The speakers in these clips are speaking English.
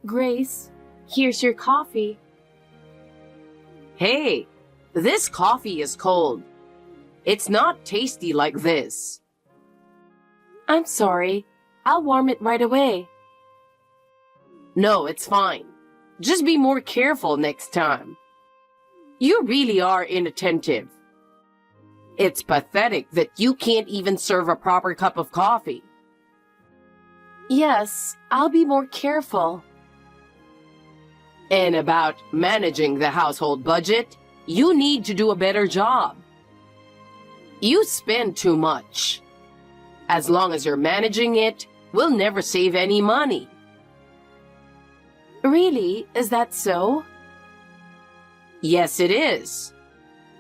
Grace, here's your coffee. Hey, this coffee is cold. It's not tasty like this. I'm sorry. I'll warm it right away. No, it's fine. Just be more careful next time. You really are inattentive. It's pathetic that you can't even serve a proper cup of coffee. Yes, I'll be more careful. And about managing the household budget, you need to do a better job. You spend too much. As long as you're managing it, we'll never save any money. Really? Is that so? Yes, it is.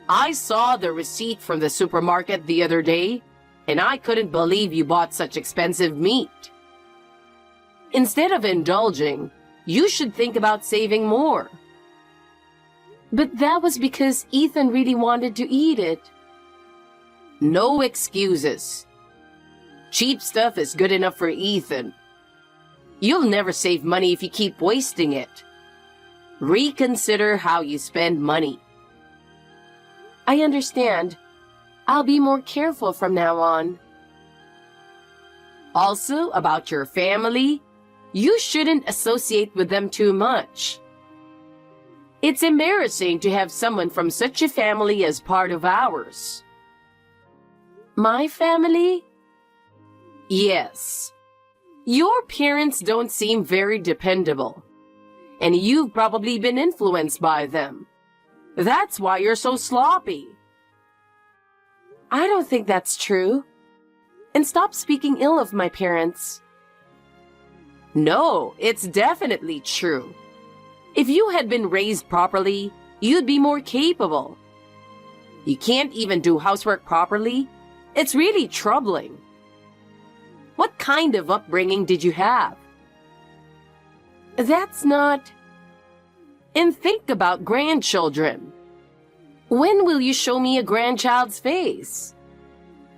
I saw the receipt from the supermarket the other day, and I couldn't believe you bought such expensive meat. Instead of indulging, you should think about saving more. But that was because Ethan really wanted to eat it. No excuses. Cheap stuff is good enough for Ethan. You'll never save money if you keep wasting it. Reconsider how you spend money. I understand. I'll be more careful from now on. Also, about your family, you shouldn't associate with them too much. It's embarrassing to have someone from such a family as part of ours. My family? Yes. Your parents don't seem very dependable, and you've probably been influenced by them. That's why you're so sloppy. I don't think that's true. And stop speaking ill of my parents. No, it's definitely true. If you had been raised properly, you'd be more capable. You can't even do housework properly? It's really troubling. What kind of upbringing did you have? That's not... And think about grandchildren. When will you show me a grandchild's face?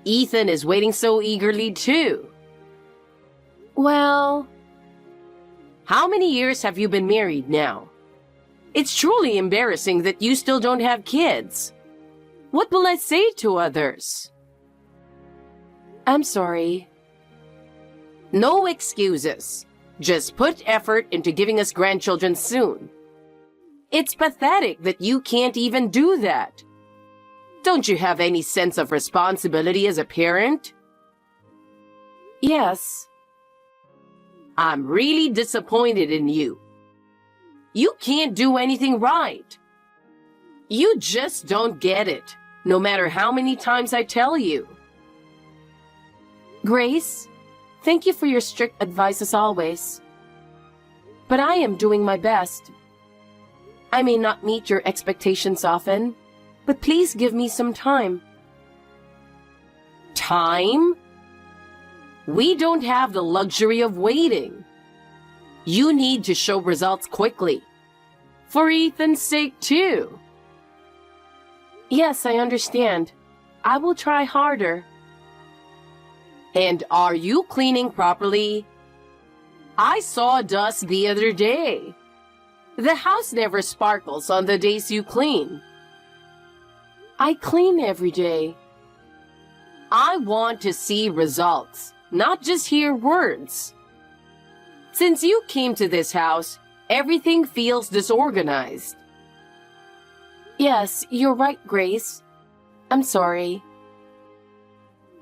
Ethan is waiting so eagerly too. Well... How many years have you been married now? It's truly embarrassing that you still don't have kids. What will I say to others? I'm sorry. No excuses. Just put effort into giving us grandchildren soon. It's pathetic that you can't even do that. Don't you have any sense of responsibility as a parent? Yes. I'm really disappointed in you. You can't do anything right. You just don't get it, no matter how many times I tell you. Grace, thank you for your strict advice as always. But I am doing my best. I may not meet your expectations often, but please give me some time. Time? We don't have the luxury of waiting. You need to show results quickly. For Ethan's sake, too. Yes, I understand. I will try harder. And are you cleaning properly? I saw dust the other day. The house never sparkles on the days you clean. I clean every day. I want to see results, not just hear words. Since you came to this house, everything feels disorganized. Yes, you're right, Grace. I'm sorry.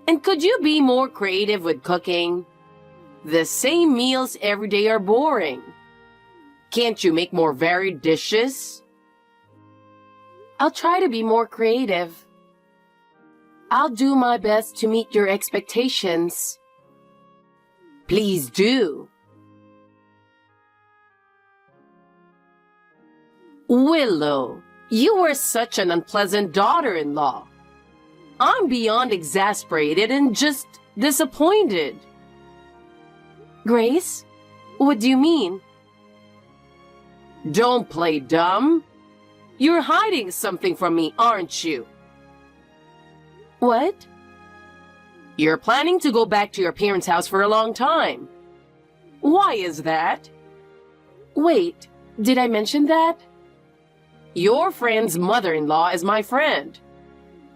And could you be more creative with cooking? The same meals every day are boring. Can't you make more varied dishes? I'll try to be more creative. I'll do my best to meet your expectations. Please do. Willow, you were such an unpleasant daughter-in-law. I'm beyond exasperated and just disappointed. Grace, what do you mean? Don't play dumb. You're hiding something from me, aren't you? What? You're planning to go back to your parents' house for a long time. Why is that? Wait, did I mention that? Your friend's mother-in-law is my friend.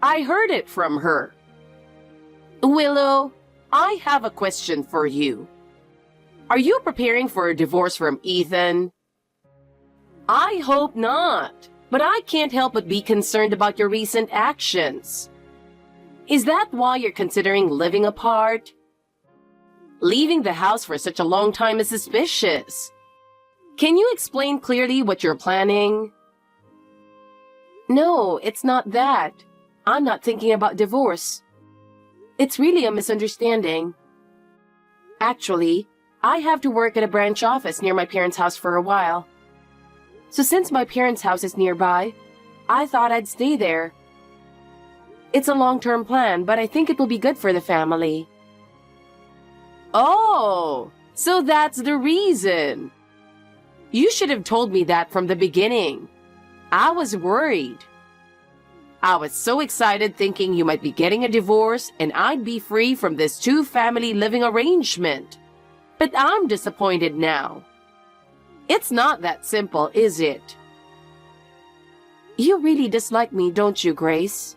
I heard it from her. Willow, I have a question for you. Are you preparing for a divorce from Ethan? I hope not, but I can't help but be concerned about your recent actions. Is that why you're considering living apart? Leaving the house for such a long time is suspicious. Can you explain clearly what you're planning? No, it's not that. I'm not thinking about divorce. It's really a misunderstanding. Actually, I have to work at a branch office near my parents' house for a while. So since my parents' house is nearby, I thought I'd stay there. It's a long-term plan, but I think it will be good for the family. Oh, so that's the reason. You should have told me that from the beginning. I was worried. I was so excited thinking you might be getting a divorce and I'd be free from this two-family living arrangement. But I'm disappointed now. It's not that simple, is it? You really dislike me, don't you, Grace?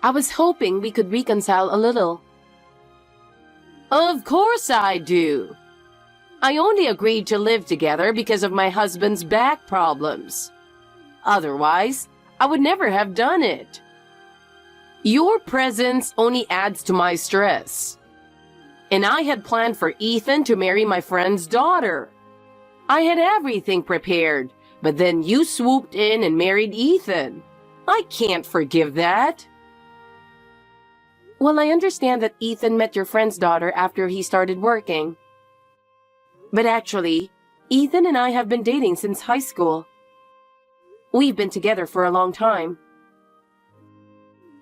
I was hoping we could reconcile a little. Of course I do. I only agreed to live together because of my husband's back problems. Otherwise, I would never have done it. Your presence only adds to my stress. And I had planned for Ethan to marry my friend's daughter. I had everything prepared, but then you swooped in and married Ethan. I can't forgive that. Well, I understand that Ethan met your friend's daughter after he started working. But actually, Ethan and I have been dating since high school. We've been together for a long time.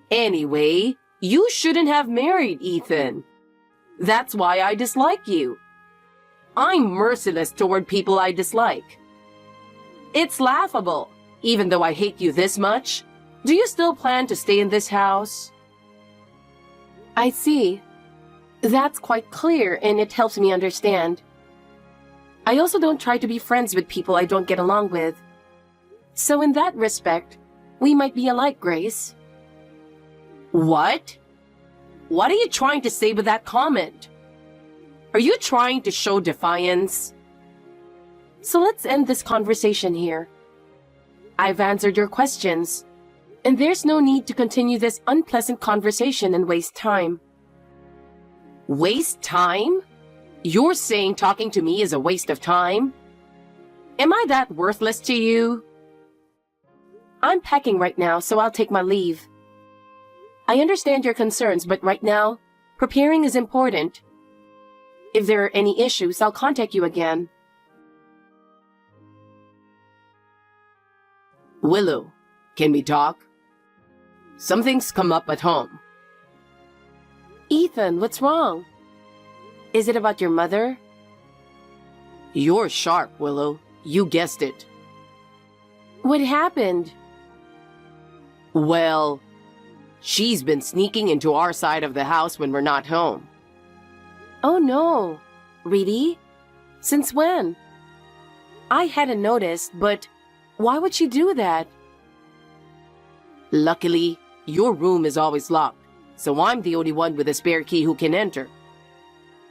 Anyway, you shouldn't have married Ethan. That's why I dislike you. I'm merciless toward people I dislike. It's laughable. Even though I hate you this much, do you still plan to stay in this house? I see. That's quite clear, and it helps me understand. I also don't try to be friends with people I don't get along with. So in that respect, we might be alike, Grace. What? What are you trying to say with that comment? Are you trying to show defiance? So let's end this conversation here. I've answered your questions, and there's no need to continue this unpleasant conversation and waste time. Waste time? You're saying talking to me is a waste of time? Am I that worthless to you? I'm packing right now, so I'll take my leave. I understand your concerns, but right now, preparing is important. If there are any issues, I'll contact you again. Willow, can we talk? Something's come up at home. Ethan, what's wrong? Is it about your mother? You're sharp, Willow. You guessed it. What happened? Well, she's been sneaking into our side of the house when we're not home. Oh no. Really? Since when? I hadn't noticed, but why would she do that? Luckily, your room is always locked, so I'm the only one with a spare key who can enter.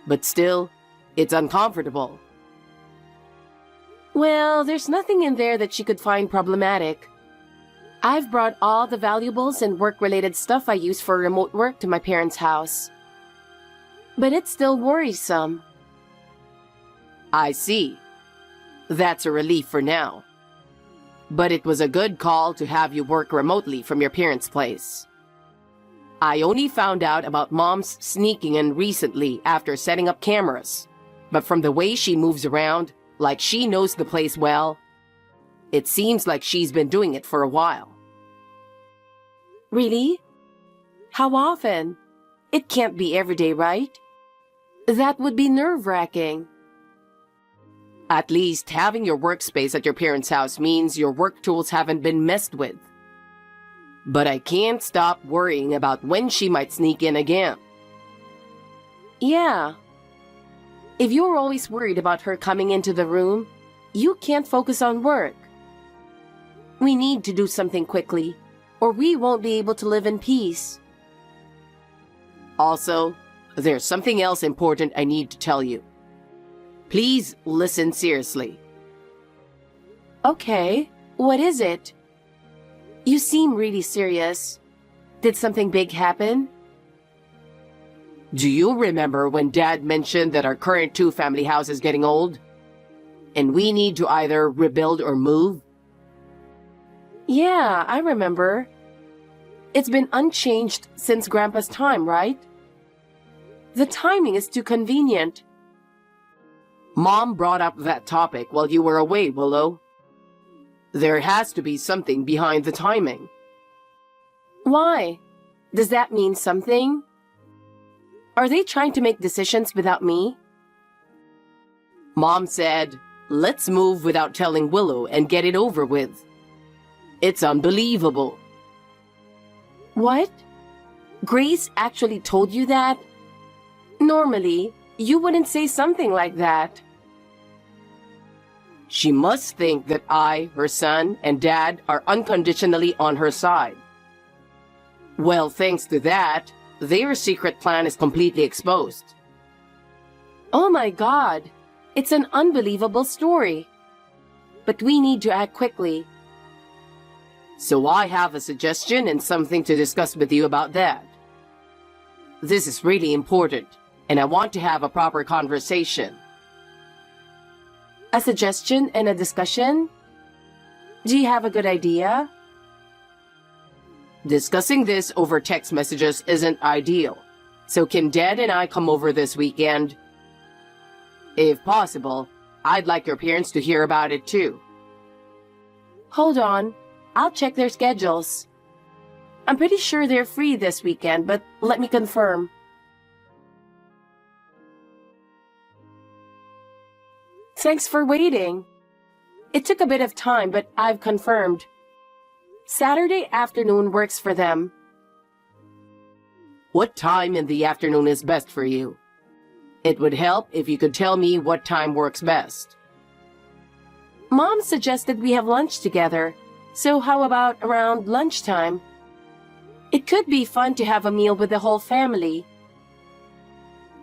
But still, it's uncomfortable. Well, there's nothing in there that she could find problematic. I've brought all the valuables and work-related stuff I use for remote work to my parents' house. But it's still worrisome. I see. That's a relief for now. But it was a good call to have you work remotely from your parents' place. I only found out about Mom's sneaking in recently after setting up cameras. But from the way she moves around, like she knows the place well, it seems like she's been doing it for a while. Really? How often? It can't be every day, right? That would be nerve-wracking. At least having your workspace at your parents' house means your work tools haven't been messed with. But I can't stop worrying about when she might sneak in again. Yeah. If you're always worried about her coming into the room, you can't focus on work. We need to do something quickly, or we won't be able to live in peace. Also, there's something else important I need to tell you. Please listen seriously. Okay, what is it? You seem really serious. Did something big happen? Do you remember when Dad mentioned that our current two-family house is getting old? And we need to either rebuild or move? Yeah, I remember. It's been unchanged since Grandpa's time, right? The timing is too convenient. Mom brought up that topic while you were away, Willow. There has to be something behind the timing. Why? Does that mean something? Are they trying to make decisions without me? Mom said, let's move without telling Willow and get it over with. It's unbelievable. What? Grace actually told you that? Normally, you wouldn't say something like that. She must think that I, her son, and Dad are unconditionally on her side. Well, thanks to that, their secret plan is completely exposed. Oh my God, it's an unbelievable story. But we need to act quickly. So I have a suggestion and something to discuss with you about that. This is really important, and I want to have a proper conversation. A suggestion and a discussion? Do you have a good idea? Discussing this over text messages isn't ideal, so can Dad and I come over this weekend? If possible, I'd like your parents to hear about it too. Hold on, I'll check their schedules. I'm pretty sure they're free this weekend, but let me confirm. Thanks for waiting. It took a bit of time, but I've confirmed. Saturday afternoon works for them. What time in the afternoon is best for you? It would help if you could tell me what time works best. Mom suggested we have lunch together, so how about around lunchtime? It could be fun to have a meal with the whole family.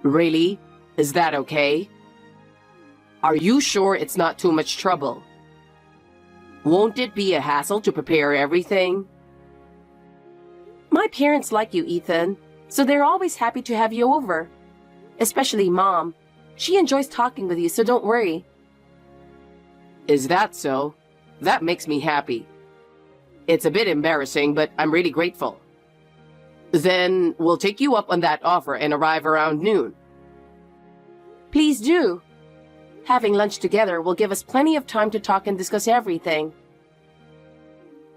Really? Is that okay? Are you sure it's not too much trouble? Won't it be a hassle to prepare everything? My parents like you, Ethan, so they're always happy to have you over. Especially Mom. She enjoys talking with you, so don't worry. Is that so? That makes me happy. It's a bit embarrassing, but I'm really grateful. Then we'll take you up on that offer and arrive around noon. Please do. Having lunch together will give us plenty of time to talk and discuss everything.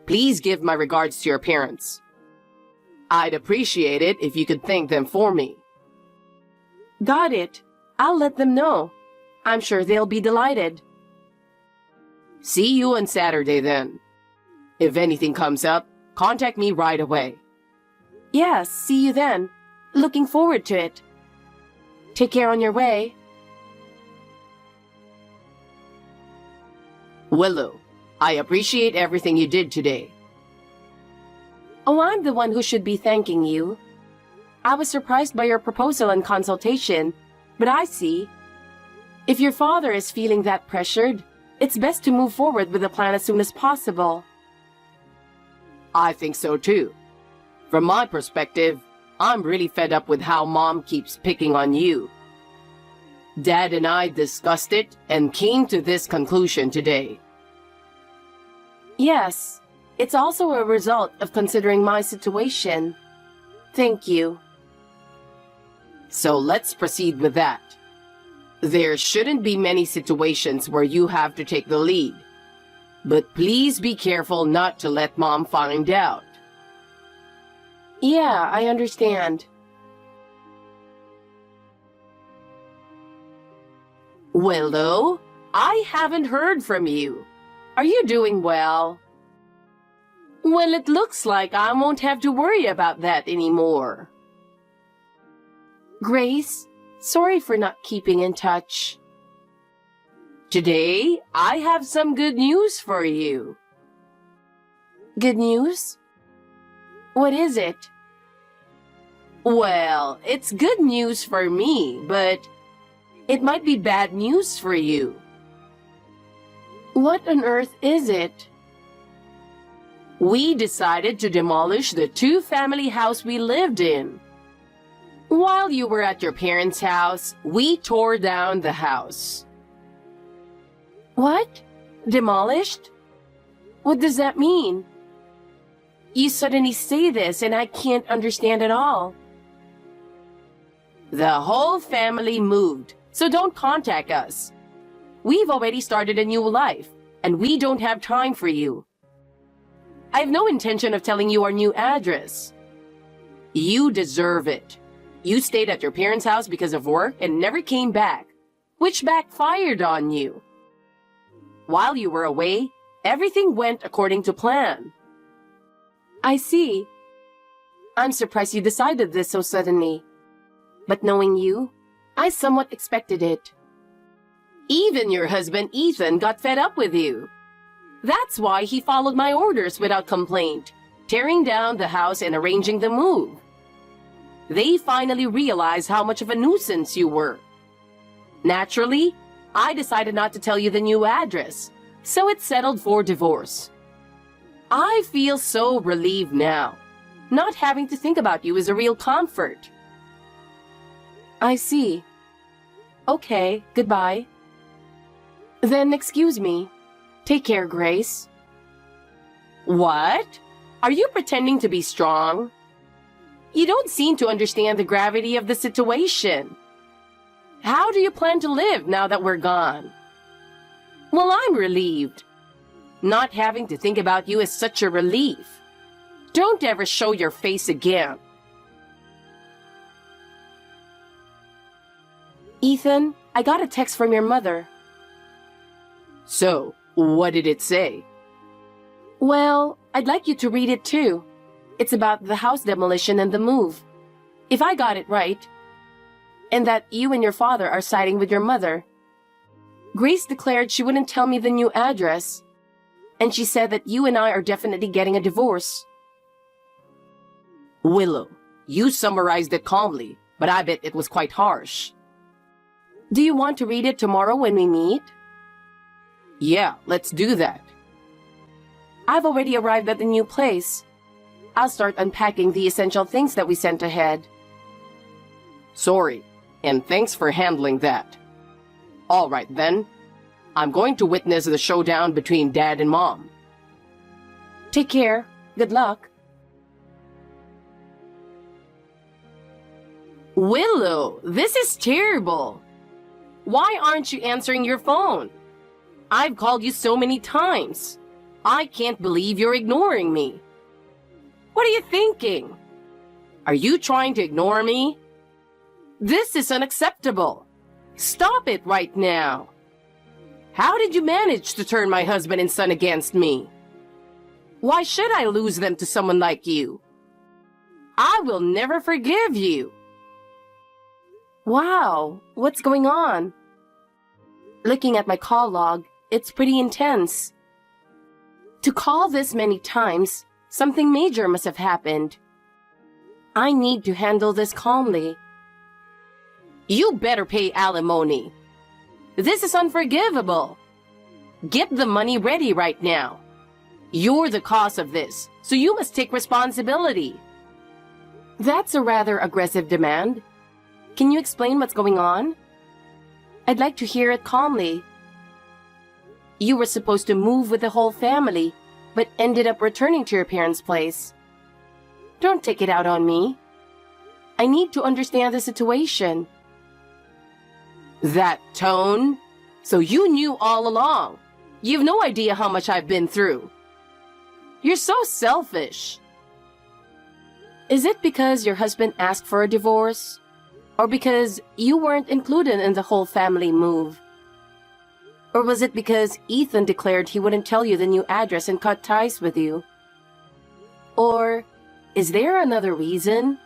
Please give my regards to your parents. I'd appreciate it if you could thank them for me. Got it. I'll let them know. I'm sure they'll be delighted. See you on Saturday then. If anything comes up, contact me right away. Yes, see you then. Looking forward to it. Take care on your way. Willow, I appreciate everything you did today. Oh, I'm the one who should be thanking you. I was surprised by your proposal and consultation, but I see. If your father is feeling that pressured, it's best to move forward with the plan as soon as possible. I think so too. From my perspective, I'm really fed up with how Mom keeps picking on you. Dad and I discussed it and came to this conclusion today. Yes, it's also a result of considering my situation. Thank you. So let's proceed with that. There shouldn't be many situations where you have to take the lead. But please be careful not to let Mom find out. Yeah, I understand. Willow, I haven't heard from you. Are you doing well? Well, it looks like I won't have to worry about that anymore. Grace, sorry for not keeping in touch. Today, I have some good news for you. Good news? What is it? Well, it's good news for me, but it might be bad news for you. What on earth is it? We decided to demolish the two-family house we lived in. While you were at your parents' house, we tore down the house. What? Demolished? What does that mean? You suddenly say this and I can't understand at all. The whole family moved, so don't contact us. We've already started a new life, and we don't have time for you. I have no intention of telling you our new address. You deserve it. You stayed at your parents' house because of work and never came back, which backfired on you. While you were away, everything went according to plan. I see. I'm surprised you decided this so suddenly. But knowing you, I somewhat expected it. Even your husband Ethan got fed up with you. That's why he followed my orders without complaint, tearing down the house and arranging the move. They finally realized how much of a nuisance you were. Naturally, I decided not to tell you the new address, so it settled for divorce. I feel so relieved now. Not having to think about you is a real comfort. I see. Okay, goodbye. Then excuse me. Take care, Grace. What? Are you pretending to be strong? You don't seem to understand the gravity of the situation. How do you plan to live now that we're gone? Well, I'm relieved. Not having to think about you is such a relief. Don't ever show your face again. Ethan, I got a text from your mother. So, what did it say? Well, I'd like you to read it too. It's about the house demolition and the move. If I got it right, and that you and your father are siding with your mother. Grace declared she wouldn't tell me the new address, and she said that you and I are definitely getting a divorce. Willow, you summarized it calmly, but I bet it was quite harsh. Do you want to read it tomorrow when we meet? Yeah, let's do that. I've already arrived at the new place. I'll start unpacking the essential things that we sent ahead. Sorry, and thanks for handling that. All right then. I'm going to witness the showdown between Dad and Mom. Take care. Good luck. Willow, this is terrible. Why aren't you answering your phone? I've called you so many times. I can't believe you're ignoring me. What are you thinking? Are you trying to ignore me? This is unacceptable. Stop it right now. How did you manage to turn my husband and son against me? Why should I lose them to someone like you? I will never forgive you. Wow, what's going on? Looking at my call log, it's pretty intense. To call this many times, something major must have happened. I need to handle this calmly. You better pay alimony. This is unforgivable. Get the money ready right now. You're the cause of this, so you must take responsibility. That's a rather aggressive demand. Can you explain what's going on? I'd like to hear it calmly. You were supposed to move with the whole family, but ended up returning to your parents' place. Don't take it out on me. I need to understand the situation. That tone? So you knew all along. You've no idea how much I've been through. You're so selfish. Is it because your husband asked for a divorce? Or because you weren't included in the whole family move? Or was it because Ethan declared he wouldn't tell you the new address and cut ties with you? Or is there another reason?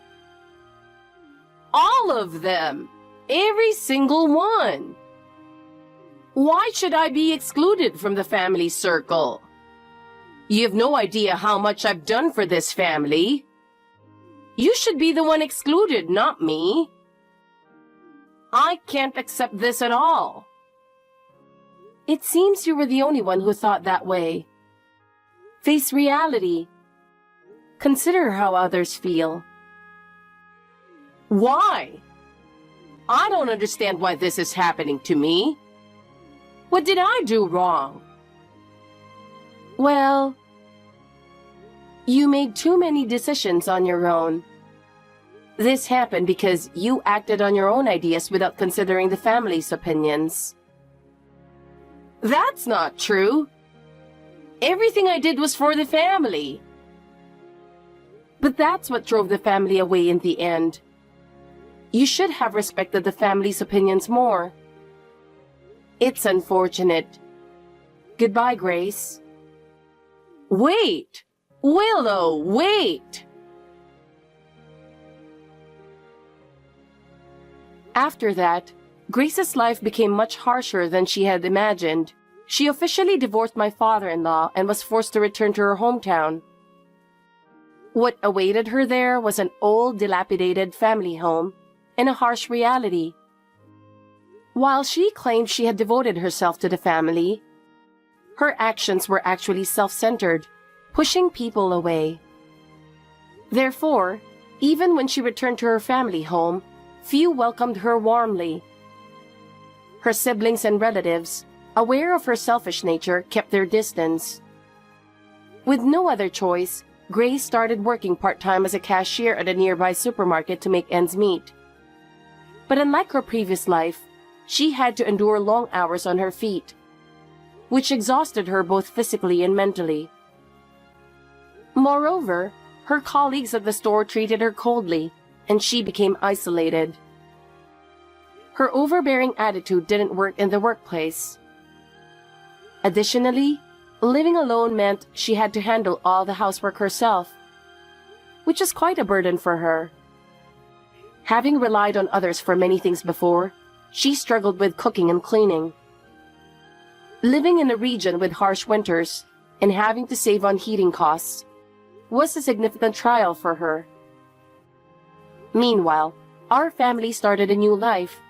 All of them. Every single one. Why should I be excluded from the family circle? You have no idea how much I've done for this family. You should be the one excluded, not me. I can't accept this at all. It seems you were the only one who thought that way. Face reality. Consider how others feel. Why? I don't understand why this is happening to me. What did I do wrong? Well, you made too many decisions on your own. This happened because you acted on your own ideas without considering the family's opinions. That's not true. Everything I did was for the family. But that's what drove the family away in the end. You should have respected the family's opinions more. It's unfortunate. Goodbye, Grace. Wait! Willow, wait! After that, Grace's life became much harsher than she had imagined. She officially divorced my father-in-law and was forced to return to her hometown. What awaited her there was an old, dilapidated family home and a harsh reality. While she claimed she had devoted herself to the family, her actions were actually self-centered, pushing people away. Therefore, even when she returned to her family home, few welcomed her warmly. Her siblings and relatives, aware of her selfish nature, kept their distance. With no other choice, Grace started working part-time as a cashier at a nearby supermarket to make ends meet. But unlike her previous life, she had to endure long hours on her feet, which exhausted her both physically and mentally. Moreover, her colleagues at the store treated her coldly, and she became isolated. Her overbearing attitude didn't work in the workplace. Additionally, living alone meant she had to handle all the housework herself, which is quite a burden for her. Having relied on others for many things before, she struggled with cooking and cleaning. Living in a region with harsh winters and having to save on heating costs was a significant trial for her. Meanwhile, our family started a new life.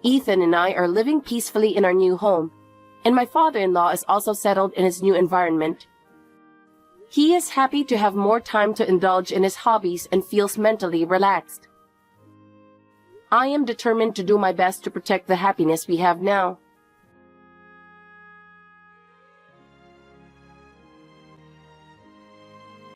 Ethan and I are living peacefully in our new home, and my father-in-law is also settled in his new environment. He is happy to have more time to indulge in his hobbies and feels mentally relaxed. I am determined to do my best to protect the happiness we have now.